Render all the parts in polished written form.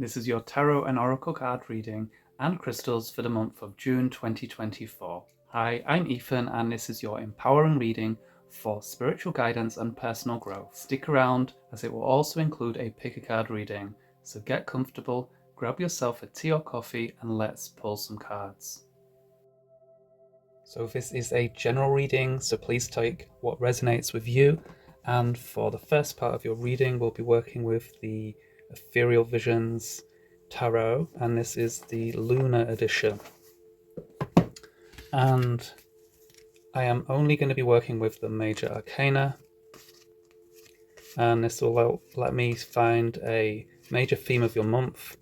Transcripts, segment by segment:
This is your Tarot and Oracle card reading and crystals for the month of June 2024. Hi, I'm Ethan and this is your empowering reading for spiritual guidance and personal growth. Stick around as it will also include a pick a card reading, so get comfortable, grab yourself a tea or coffee and let's pull some cards. So this is a general reading, so please take what resonates with you. And for the first part of your reading, we'll be working with the Ethereal Visions Tarot, and this is the Lunar edition. And I am only going to be working with the Major Arcana, and this will let me find a major theme of your month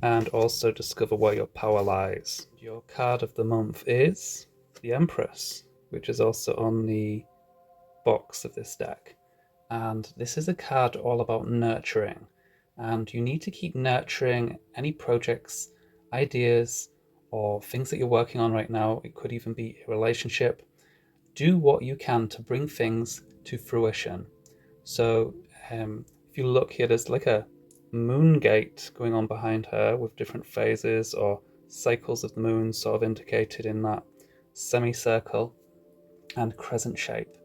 and also discover where your power lies. Your card of the month is the Empress, which is also on the box of this deck. And this is a card all about nurturing, and you need to keep nurturing any projects, ideas, or things that you're working on right now. It could even be a relationship. Do what you can to bring things to fruition. So if you look here, there's like a moon gate going on behind her with different phases or cycles of the moon sort of indicated in that semicircle and crescent shape.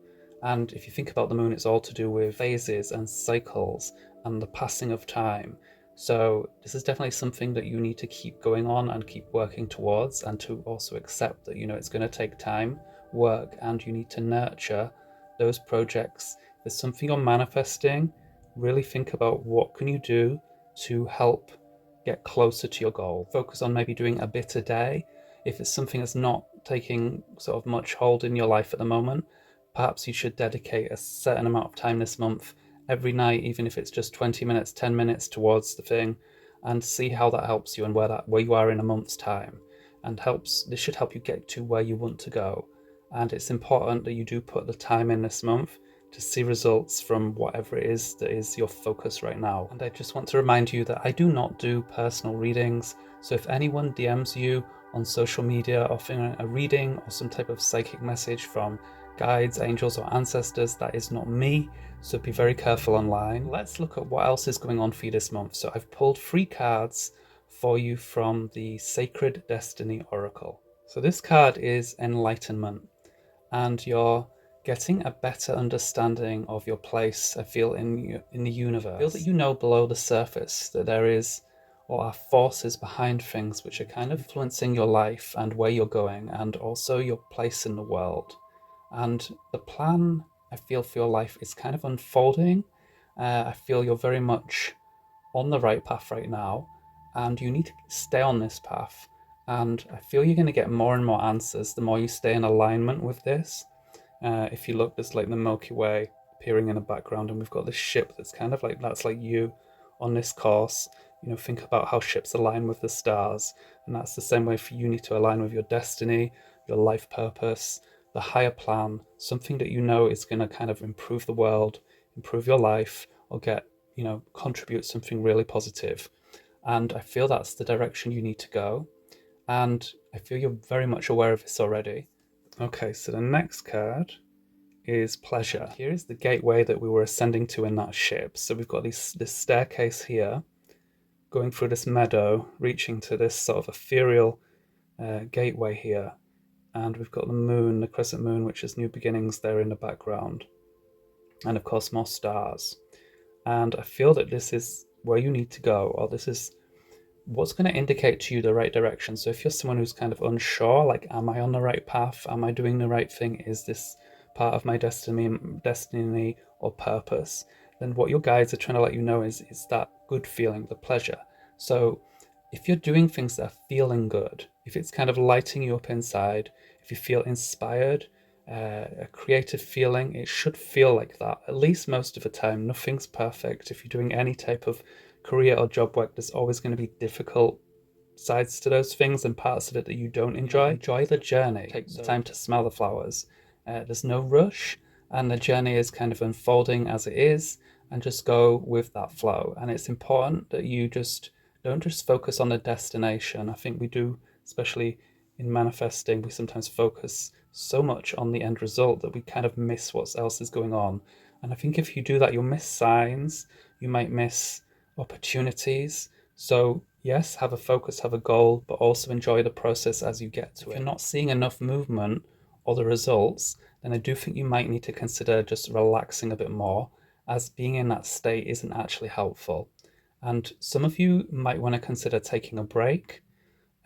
And if you think about the moon, it's all to do with phases and cycles and the passing of time. So this is definitely something that you need to keep going on and keep working towards, and to also accept that, it's going to take time, work, and you need to nurture those projects. If there's something you're manifesting, really think about what can you do to help get closer to your goal. Focus on maybe doing a bit a day. If it's something that's not taking sort of much hold in your life at the moment, perhaps you should dedicate a certain amount of time this month, every night, even if it's just 20 minutes, 10 minutes towards the thing, and see how that helps you and where you are in a month's time. And this should help you get to where you want to go. And it's important that you do put the time in this month to see results from whatever it is that is your focus right now. And I just want to remind you that I do not do personal readings. So if anyone DMs you on social media offering a reading or some type of psychic message from guides, angels, or ancestors, that is not me. So be very careful online. Let's look at what else is going on for you this month. So I've pulled 3 cards for you from the Sacred Destiny Oracle. So this card is Enlightenment, and you're getting a better understanding of your place, I feel, in the universe. I feel that you know below the surface that there is or are forces behind things which are kind of influencing your life and where you're going, and also your place in the world. And the plan, I feel, for your life is kind of unfolding. I feel you're very much on the right path right now, and you need to stay on this path. And I feel you're going to get more and more answers the more you stay in alignment with this. If you look, there's like the Milky Way appearing in the background, and we've got this ship that's kind of like, that's like you on this course. Think about how ships align with the stars, and that's the same way for you need to align with your destiny, your life purpose, the higher plan, something that is going to kind of improve the world, improve your life, or contribute something really positive. And I feel that's the direction you need to go. And I feel you're very much aware of this already. Okay, so the next card is Pleasure. Here is the gateway that we were ascending to in that ship. So we've got this staircase here, going through this meadow, reaching to this sort of ethereal gateway here. And we've got the moon, the crescent moon, which is new beginnings there in the background. And of course, more stars. And I feel that this is where you need to go, or this is what's going to indicate to you the right direction. So if you're someone who's kind of unsure, like, am I on the right path? Am I doing the right thing? Is this part of my destiny or purpose? Then what your guides are trying to let you know is that good feeling, the pleasure. So if you're doing things that are feeling good, if it's kind of lighting you up inside, if you feel inspired, a creative feeling, it should feel like that, at least most of the time. Nothing's perfect. If you're doing any type of career or job work, there's always going to be difficult sides to those things and parts of it that you don't enjoy. Enjoy the journey. Take the time to smell the flowers. There's no rush, and the journey is kind of unfolding as it is, and just go with that flow. And it's important that you don't just focus on the destination. I think we do, especially in manifesting, we sometimes focus so much on the end result that we kind of miss what else is going on. And I think if you do that, you'll miss signs, you might miss opportunities, So yes, have a focus, have a goal, but also enjoy the process as you get to it. If you're not seeing enough movement or the results, then I do think you might need to consider just relaxing a bit more, as being in that state isn't actually helpful. And some of you might want to consider taking a break.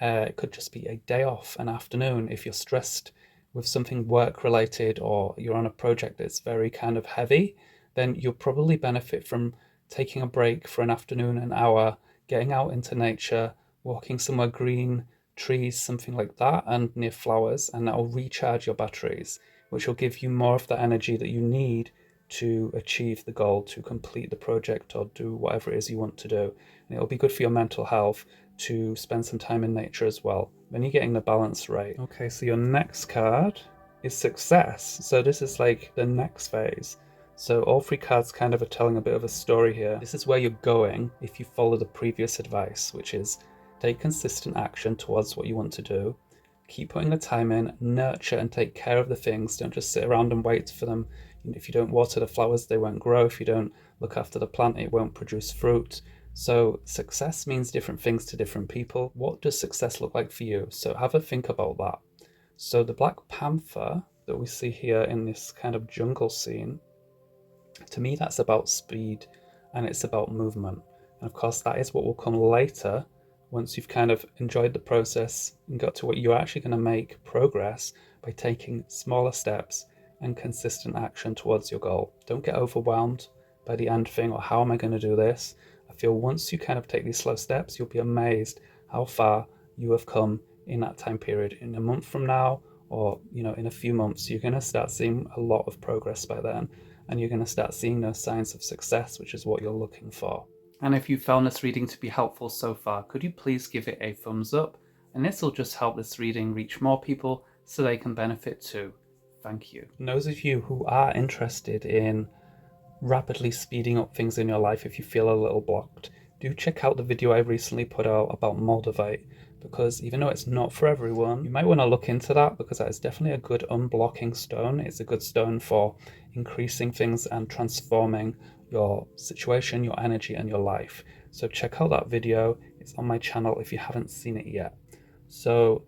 It could just be a day off, an afternoon. If you're stressed with something work related or you're on a project that's very kind of heavy, then you'll probably benefit from taking a break for an afternoon, an hour, getting out into nature, walking somewhere green, trees, something like that, and near flowers, and that will recharge your batteries, which will give you more of the energy that you need to achieve the goal, to complete the project, or do whatever it is you want to do. And it'll be good for your mental health to spend some time in nature as well. Then you're getting the balance right. Okay, so your next card is success. So this is like the next phase. So all three cards kind of are telling a bit of a story here. This is where you're going if you follow the previous advice, which is take consistent action towards what you want to do. Keep putting the time in, nurture and take care of the things. Don't just sit around and wait for them. If you don't water the flowers, they won't grow. If you don't look after the plant, it won't produce fruit. So success means different things to different people. What does success look like for you? So have a think about that. So the Black Panther that we see here in this kind of jungle scene, to me that's about speed and it's about movement. And of course that is what will come later once you've kind of enjoyed the process and got to what you're actually going to make progress by taking smaller steps and consistent action towards your goal. Don't get overwhelmed by the end thing or how am I going to do this. I feel once you kind of take these slow steps, you'll be amazed how far you have come in that time period. In a month from now, or in a few months, you're going to start seeing a lot of progress by then, and you're going to start seeing those signs of success, which is what you're looking for. And if you found this reading to be helpful so far, could you please give it a thumbs up? And this will just help this reading reach more people so they can benefit too. Thank you. And those of you who are interested in rapidly speeding up things in your life, if you feel a little blocked, do check out the video I recently put out about Moldavite, because even though it's not for everyone, you might want to look into that, because that is definitely a good unblocking stone. It's a good stone for increasing things and transforming your situation, your energy, and your life. So check out that video. It's on my channel if you haven't seen it yet. So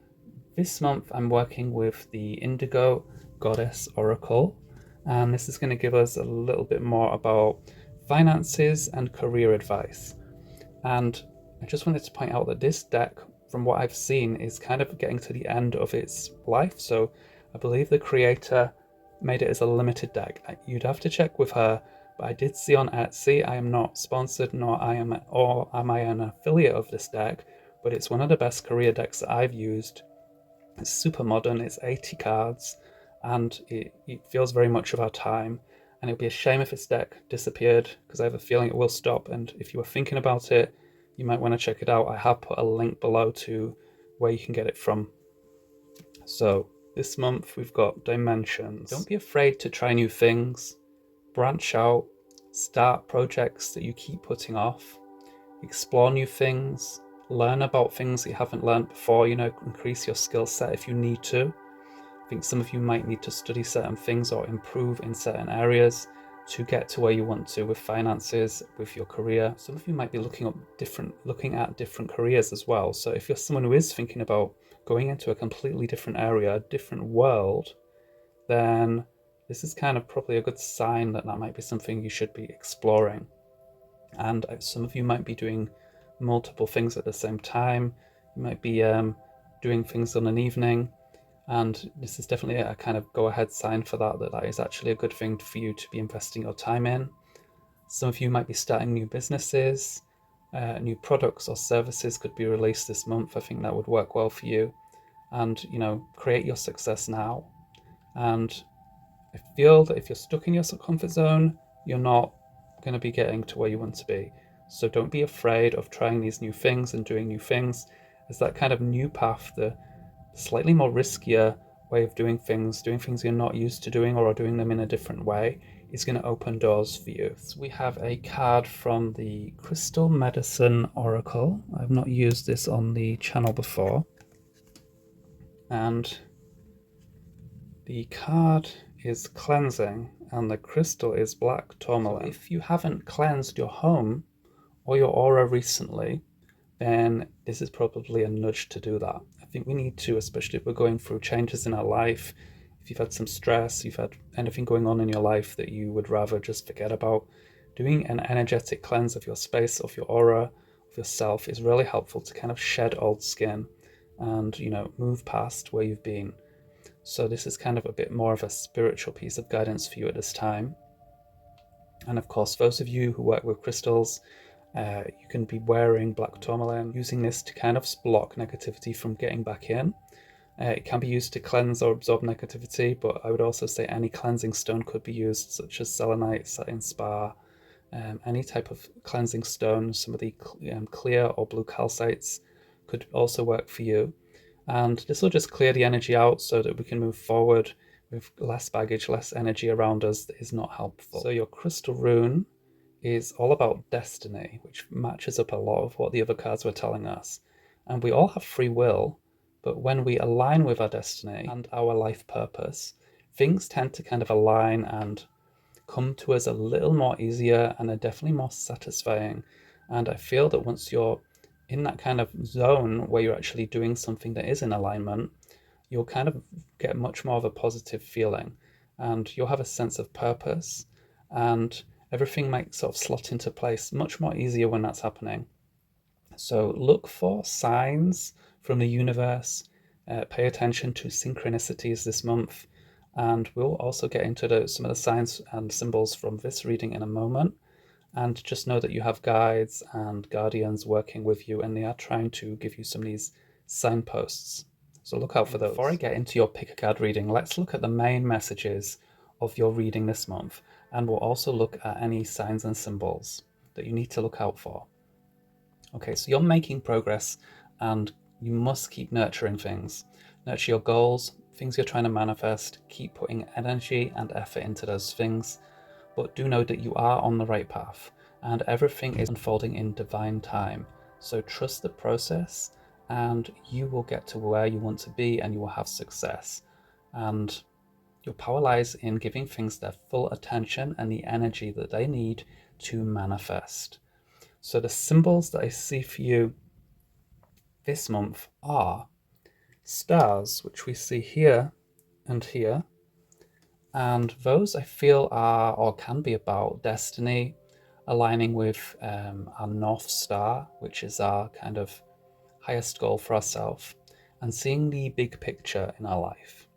this month I'm working with the Indigo Goddess Oracle, and this is going to give us a little bit more about finances and career advice. And I just wanted to point out that this deck, from what I've seen, is kind of getting to the end of its life. So I believe the creator made it as a limited deck. You'd have to check with her, but I did see on Etsy, I am not sponsored, nor am I an affiliate of this deck, but it's one of the best career decks that I've used. It's super modern, it's 80 cards, and it feels very much of our time. And it would be a shame if this deck disappeared, because I have a feeling it will stop. And if you were thinking about it, you might want to check it out. I have put a link below to where you can get it from. So this month we've got dimensions. Don't be afraid to try new things, branch out, start projects that you keep putting off, explore new things, learn about things that you haven't learned before, increase your skill set if you need to. I think some of you might need to study certain things or improve in certain areas to get to where you want to with finances, with your career. Some of you might be looking at different careers as well. So if you're someone who is thinking about going into a completely different area, a different world, then this is kind of probably a good sign that might be something you should be exploring. And some of you might be doing multiple things at the same time. You might be doing things on an evening. And this is definitely a kind of go-ahead sign for that is actually a good thing for you to be investing your time in. Some of you might be starting new businesses, new products or services could be released this month. I think that would work well for you. And, create your success now. And I feel that if you're stuck in your comfort zone, you're not going to be getting to where you want to be. So don't be afraid of trying these new things and doing new things. As that kind of new path, the slightly more riskier way of doing things you're not used to doing or are doing them in a different way, is going to open doors for you. So we have a card from the Crystal Medicine Oracle. I've not used this on the channel before. And the card is cleansing and the crystal is black tourmaline. So if you haven't cleansed your home or your aura recently, then this is probably a nudge to do that. I think we need to, especially if we're going through changes in our life, if you've had some stress, you've had anything going on in your life that you would rather just forget about, doing an energetic cleanse of your space, of your aura, of yourself is really helpful to kind of shed old skin and, move past where you've been. So this is kind of a bit more of a spiritual piece of guidance for you at this time. And of course, those of you who work with crystals, you can be wearing black tourmaline, using this to kind of block negativity from getting back in. It can be used to cleanse or absorb negativity, but I would also say any cleansing stone could be used, such as selenite, satin spar, any type of cleansing stone. Some of the clear or blue calcites could also work for you. And this will just clear the energy out so that we can move forward with less baggage, less energy around us that is not helpful. So your crystal rune is all about destiny, which matches up a lot of what the other cards were telling us. And we all have free will, but when we align with our destiny and our life purpose, things tend to kind of align and come to us a little more easier and are definitely more satisfying. And I feel that once you're in that kind of zone where you're actually doing something that is in alignment, you'll kind of get much more of a positive feeling, and you'll have a sense of purpose, and everything might sort of slot into place much more easier when that's happening. So look for signs from the universe, pay attention to synchronicities this month, and we'll also get into some of the signs and symbols from this reading in a moment. And just know that you have guides and guardians working with you, and they are trying to give you some of these signposts. So look out for those. Before I get into your pick a card reading, let's look at the main messages of your reading this month, and we'll also look at any signs and symbols that you need to look out for. Okay, so you're making progress, and you must keep nurturing things. Nurture your goals, things you're trying to manifest. Keep putting energy and effort into those things. But do know that you are on the right path, and everything is unfolding in divine time. So trust the process, and you will get to where you want to be, and you will have success. And your power lies in giving things their full attention and the energy that they need to manifest. So the symbols that I see for you this month are stars, which we see here and here. And those I feel are or can be about destiny, aligning with our North Star, which is our kind of highest goal for ourselves, and seeing the big picture in our life.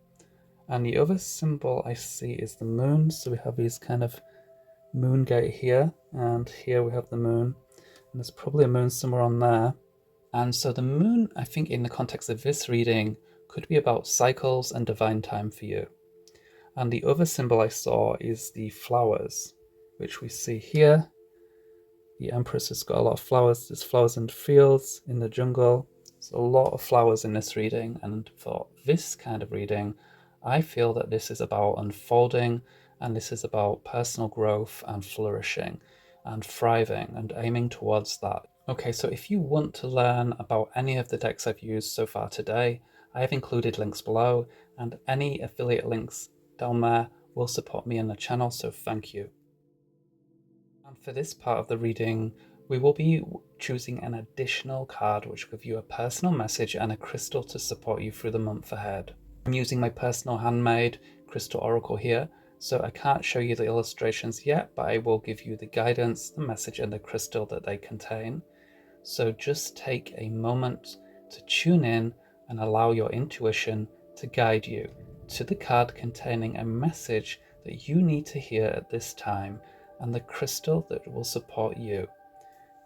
And the other symbol I see is the moon. So we have these kind of moon gate here, and here we have the moon, and there's probably a moon somewhere on there. And so the moon, I think in the context of this reading, could be about cycles and divine time for you. And the other symbol I saw is the flowers, which we see here. The Empress has got a lot of flowers. There's flowers in the fields, in the jungle. There's a lot of flowers in this reading. And for this kind of reading, I feel that this is about unfolding, and this is about personal growth and flourishing and thriving and aiming towards that. Okay, so if you want to learn about any of the decks I've used so far today, I have included links below, and any affiliate links down there will support me in the channel, so thank you. And for this part of the reading, we will be choosing an additional card which will give you a personal message and a crystal to support you through the month ahead. I'm using my personal handmade crystal oracle here, so I can't show you the illustrations yet, but I will give you the guidance, the message, and the crystal that they contain. So just take a moment to tune in and allow your intuition to guide you to the card containing a message that you need to hear at this time, and the crystal that will support you.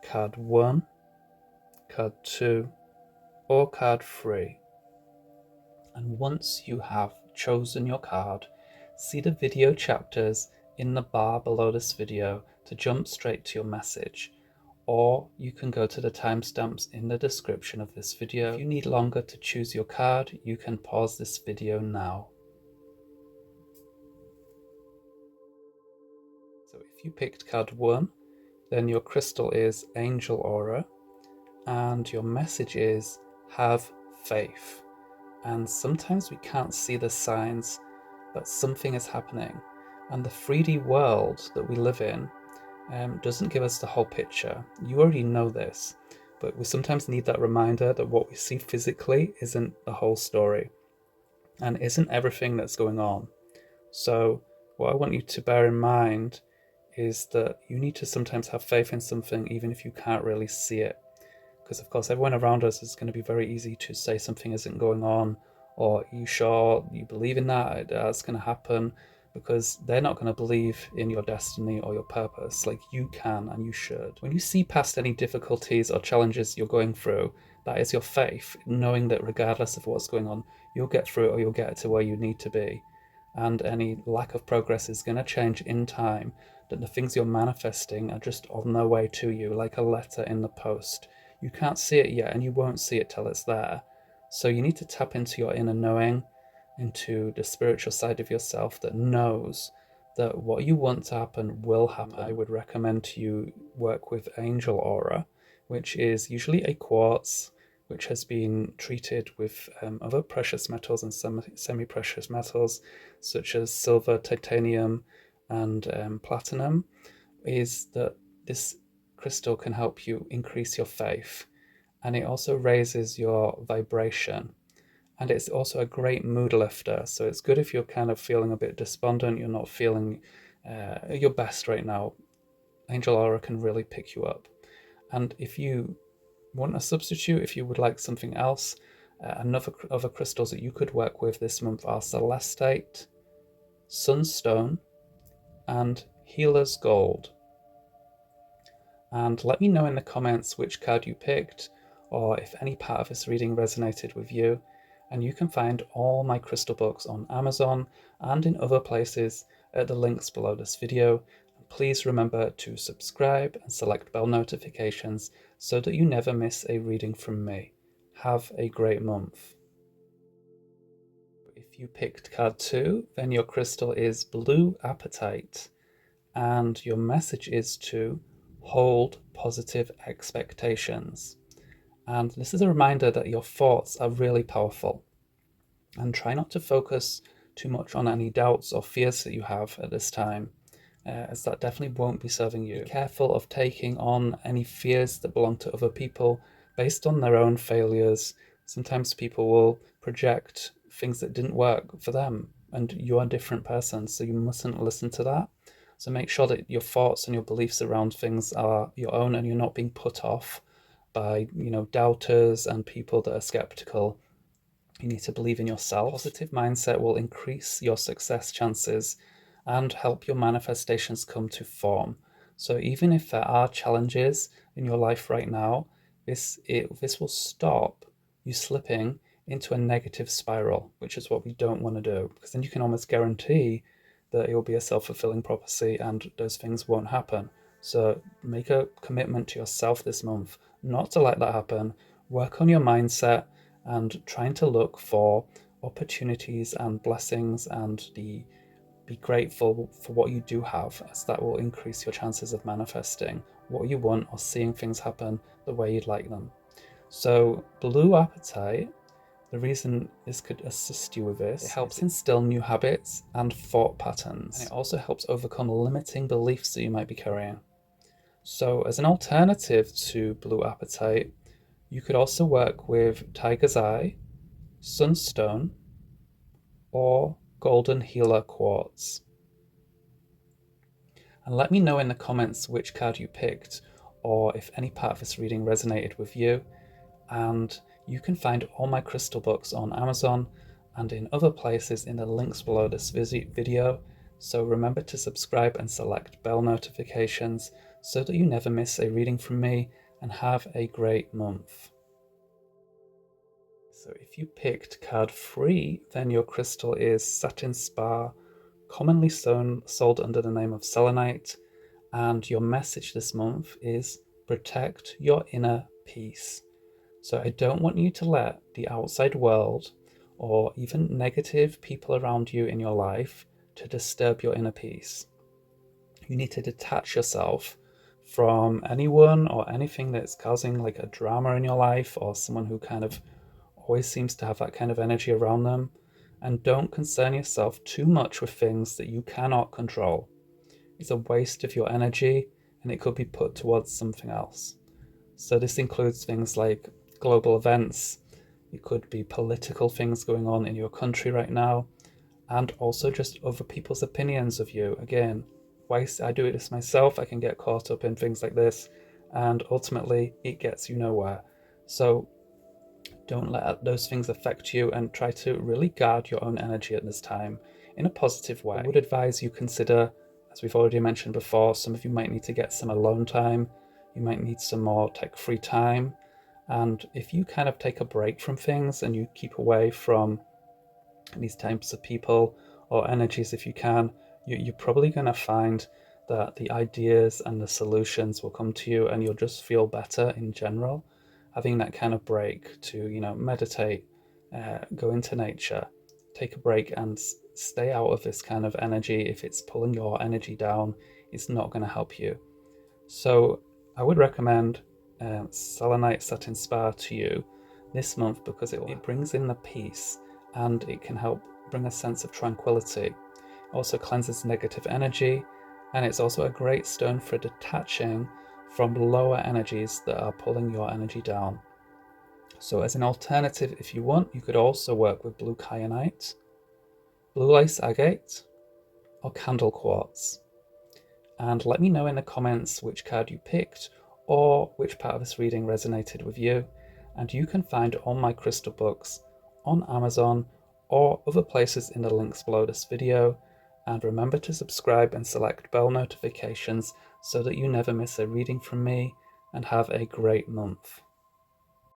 Card 1, card 2, or card 3. And once you have chosen your card, see the video chapters in the bar below this video to jump straight to your message, or you can go to the timestamps in the description of this video. If you need longer to choose your card, you can pause this video now. So if you picked card 1, then your crystal is Angel Aura, and your message is have faith. And sometimes we can't see the signs, but something is happening. And the 3D world that we live in doesn't give us the whole picture. You already know this, but we sometimes need that reminder that what we see physically isn't the whole story and isn't everything that's going on. So what I want you to bear in mind is that you need to sometimes have faith in something even if you can't really see it. Because of course everyone around us is going to be very easy to say something isn't going on, or you sure you believe in that, that's going to happen, because they're not going to believe in your destiny or your purpose like you can and you should. When you see past any difficulties or challenges you're going through, that is your faith, knowing that regardless of what's going on, you'll get through it or you'll get to where you need to be. And any lack of progress is going to change in time, that the things you're manifesting are just on their way to you, like a letter in the post. You can't see it yet, and you won't see it till it's there. So you need to tap into your inner knowing, into the spiritual side of yourself that knows that what you want to happen will happen. I would recommend to you work with Angel Aura, which is usually a quartz which has been treated with other precious metals and semi-precious metals such as silver, titanium, and platinum. Is that this crystal can help you increase your faith, and it also raises your vibration, and it's also a great mood lifter. So it's good if you're kind of feeling a bit despondent, you're not feeling your best right now. Angel Aura can really pick you up. And if you want a substitute, if you would like something else, other crystals that you could work with this month are Celestite, Sunstone, and Healer's Gold. And let me know in the comments which card you picked, or if any part of this reading resonated with you. And you can find all my crystal books on Amazon and in other places at the links below this video. And please remember to subscribe and select bell notifications so that you never miss a reading from me. Have a great month. If you picked card 2, then your crystal is Blue Apatite, and your message is to hold positive expectations. And this is a reminder that your thoughts are really powerful, and try not to focus too much on any doubts or fears that you have at this time, as that definitely won't be serving you. Be careful of taking on any fears that belong to other people based on their own failures. Sometimes people will project things that didn't work for them, and you're a different person, so you mustn't listen to that. So make sure that your thoughts and your beliefs around things are your own, and you're not being put off by, doubters and people that are skeptical. You need to believe in yourself. Positive mindset will increase your success chances and help your manifestations come to form. So even if there are challenges in your life right now, this will stop you slipping into a negative spiral, which is what we don't want to do, because then you can almost guarantee that it will be a self-fulfilling prophecy and those things won't happen. So make a commitment to yourself this month not to let that happen. Work on your mindset and trying to look for opportunities and blessings, and be grateful for what you do have, as that will increase your chances of manifesting what you want or seeing things happen the way you'd like them. So Blue Apatite, the reason this could assist you with this, it helps instill new habits and thought patterns, and it also helps overcome limiting beliefs that you might be carrying. So as an alternative to Blue Apatite, you could also work with Tiger's Eye, Sunstone, or Golden Healer Quartz. And let me know in the comments which card you picked, or if any part of this reading resonated with you. And you can find all my crystal books on Amazon and in other places in the links below this video. So remember to subscribe and select bell notifications so that you never miss a reading from me, and have a great month. So if you picked card 3, then your crystal is Satin Spar, commonly sold under the name of selenite, and your message this month is protect your inner peace. So I don't want you to let the outside world or even negative people around you in your life to disturb your inner peace. You need to detach yourself from anyone or anything that's causing like a drama in your life, or someone who kind of always seems to have that kind of energy around them. And don't concern yourself too much with things that you cannot control. It's a waste of your energy, and it could be put towards something else. So this includes things like global events. It could be political things going on in your country right now, and also just other people's opinions of you. Again, I do this myself, I can get caught up in things like this, and ultimately it gets you nowhere. So don't let those things affect you, and try to really guard your own energy at this time in a positive way. I would advise you consider, as we've already mentioned before, some of you might need to get some alone time, you might need some more tech-free time, and if you kind of take a break from things and you keep away from these types of people or energies if you can, you're probably going to find that the ideas and the solutions will come to you, and you'll just feel better in general. Having that kind of break to, meditate, go into nature, take a break and stay out of this kind of energy. If it's pulling your energy down, it's not going to help you. So I would recommend Selenite Satin Spa to you this month, because it brings in the peace and it can help bring a sense of tranquility. It also cleanses negative energy, and it's also a great stone for detaching from lower energies that are pulling your energy down. So as an alternative, if you want, you could also work with blue kyanite, blue lace agate, or candle quartz. And let me know in the comments which card you picked, or which part of this reading resonated with you. And you can find all my crystal books on Amazon or other places in the links below this video. And remember to subscribe and select bell notifications so that you never miss a reading from me, and have a great month.